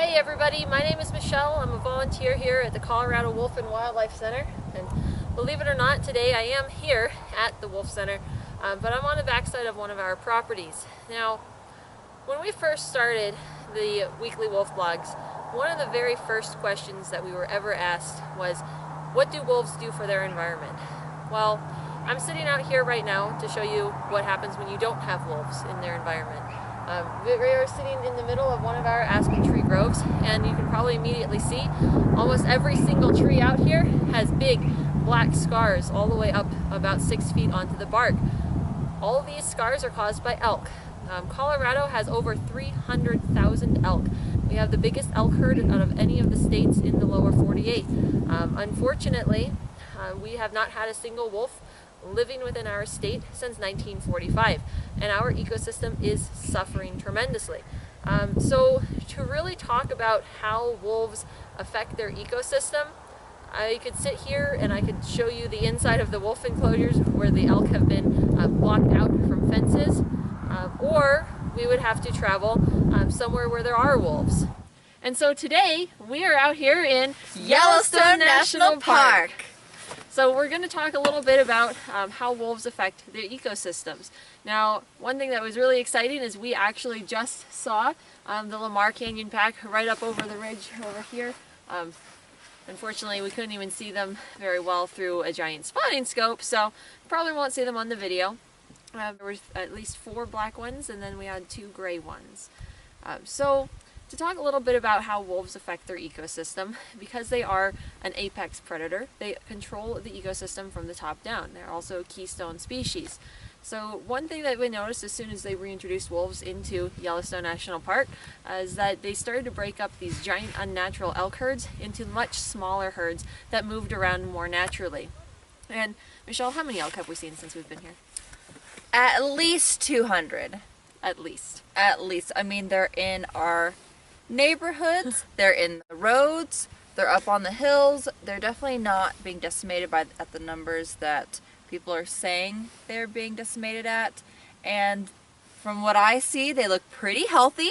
Hey everybody, my name is Michelle. I'm a volunteer here at the Colorado Wolf and Wildlife Center, and believe it or not, today I am here at the Wolf Center, but I'm on the backside of one of our properties. Now, when we first started the weekly wolf blogs, one of the very first questions that we were ever asked was, what do wolves do for their environment? Well, I'm sitting out here right now to show you what happens when you don't have wolves in their environment. We are sitting in the middle of one of our aspen tree groves, and you can probably immediately see almost every single tree out here has big black scars all the way up about 6 feet onto the bark. All of these scars are caused by elk. Colorado has over 300,000 elk. We have the biggest elk herd out of any of the states in the lower 48. Unfortunately, we have not had a single wolf living within our state since 1945, and our ecosystem is suffering tremendously. So to really talk about how wolves affect their ecosystem, I could sit here and I could show you the inside of the wolf enclosures where the elk have been blocked out from fences, or we would have to travel somewhere where there are wolves. And so today we are out here in Yellowstone National Park. So we're going to talk a little bit about how wolves affect their ecosystems. Now, one thing that was really exciting is we actually just saw the Lamar Canyon pack right up over the ridge over here. Unfortunately, we couldn't even see them very well through a giant spotting scope, so probably won't see them on the video. There were at least 4 black ones, and then we had 2 gray ones. So to talk a little bit about how wolves affect their ecosystem, because they are an apex predator, they control the ecosystem from the top down. They're also a keystone species. So one thing that we noticed as soon as they reintroduced wolves into Yellowstone National Park is that they started to break up these giant unnatural elk herds into much smaller herds that moved around more naturally. And Michelle, how many elk have we seen since we've been here? At least 200. At least. At least. I mean, they're in our neighborhoods, they're in the roads, they're up on the hills. They're definitely not being decimated at the numbers that people are saying they're being decimated at. And from what I see, they look pretty healthy.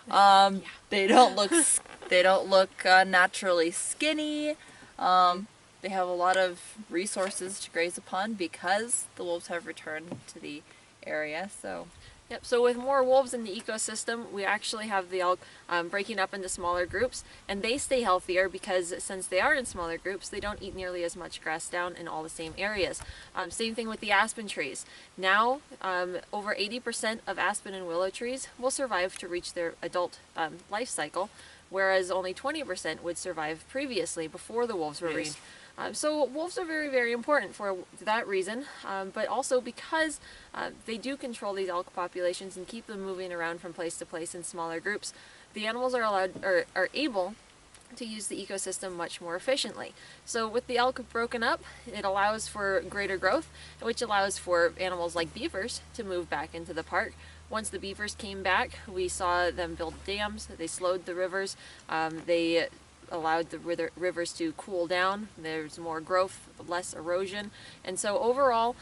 They don't look naturally skinny. They have a lot of resources to graze upon because the wolves have returned to the area. Yep, so with more wolves in the ecosystem, we actually have the elk breaking up into smaller groups, and they stay healthier because since they are in smaller groups, they don't eat nearly as much grass down in all the same areas. Same thing with the aspen trees. Now, over 80% of aspen and willow trees will survive to reach their adult life cycle, whereas only 20% would survive previously before the wolves were reintroduced. So wolves are very, very important for that reason, but also because they do control these elk populations and keep them moving around from place to place in smaller groups. The animals are able to use the ecosystem much more efficiently. So with the elk broken up, it allows for greater growth, which allows for animals like beavers to move back into the park. Once the beavers came back, we saw them build dams. They slowed the rivers. They allowed the rivers to cool down. There's more growth, less erosion. And so overall,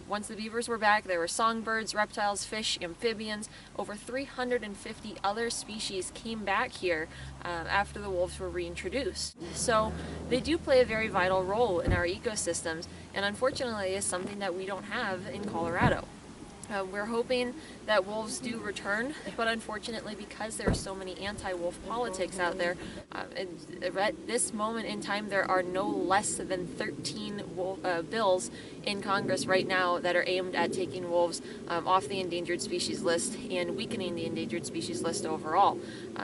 once the beavers were back, there were songbirds, reptiles, fish, amphibians. Over 350 other species came back here after the wolves were reintroduced. So they do play a very vital role in our ecosystems, and unfortunately is something that we don't have in Colorado. We're hoping that wolves do return, but unfortunately, because there are so many anti-wolf politics out there, at this moment in time, there are no less than 13 bills in Congress right now that are aimed at taking wolves off the endangered species list and weakening the endangered species list overall.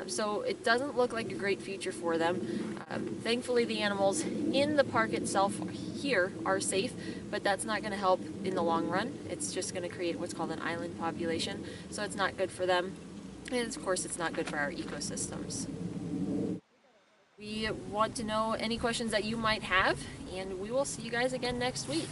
So it doesn't look like a great future for them. Thankfully, the animals in the park itself here are safe, but that's not going to help in the long run. It's just going to create what's called an island population, so it's not good for them, and of course it's not good for our ecosystems. We want to know any questions that you might have, and we will see you guys again next week.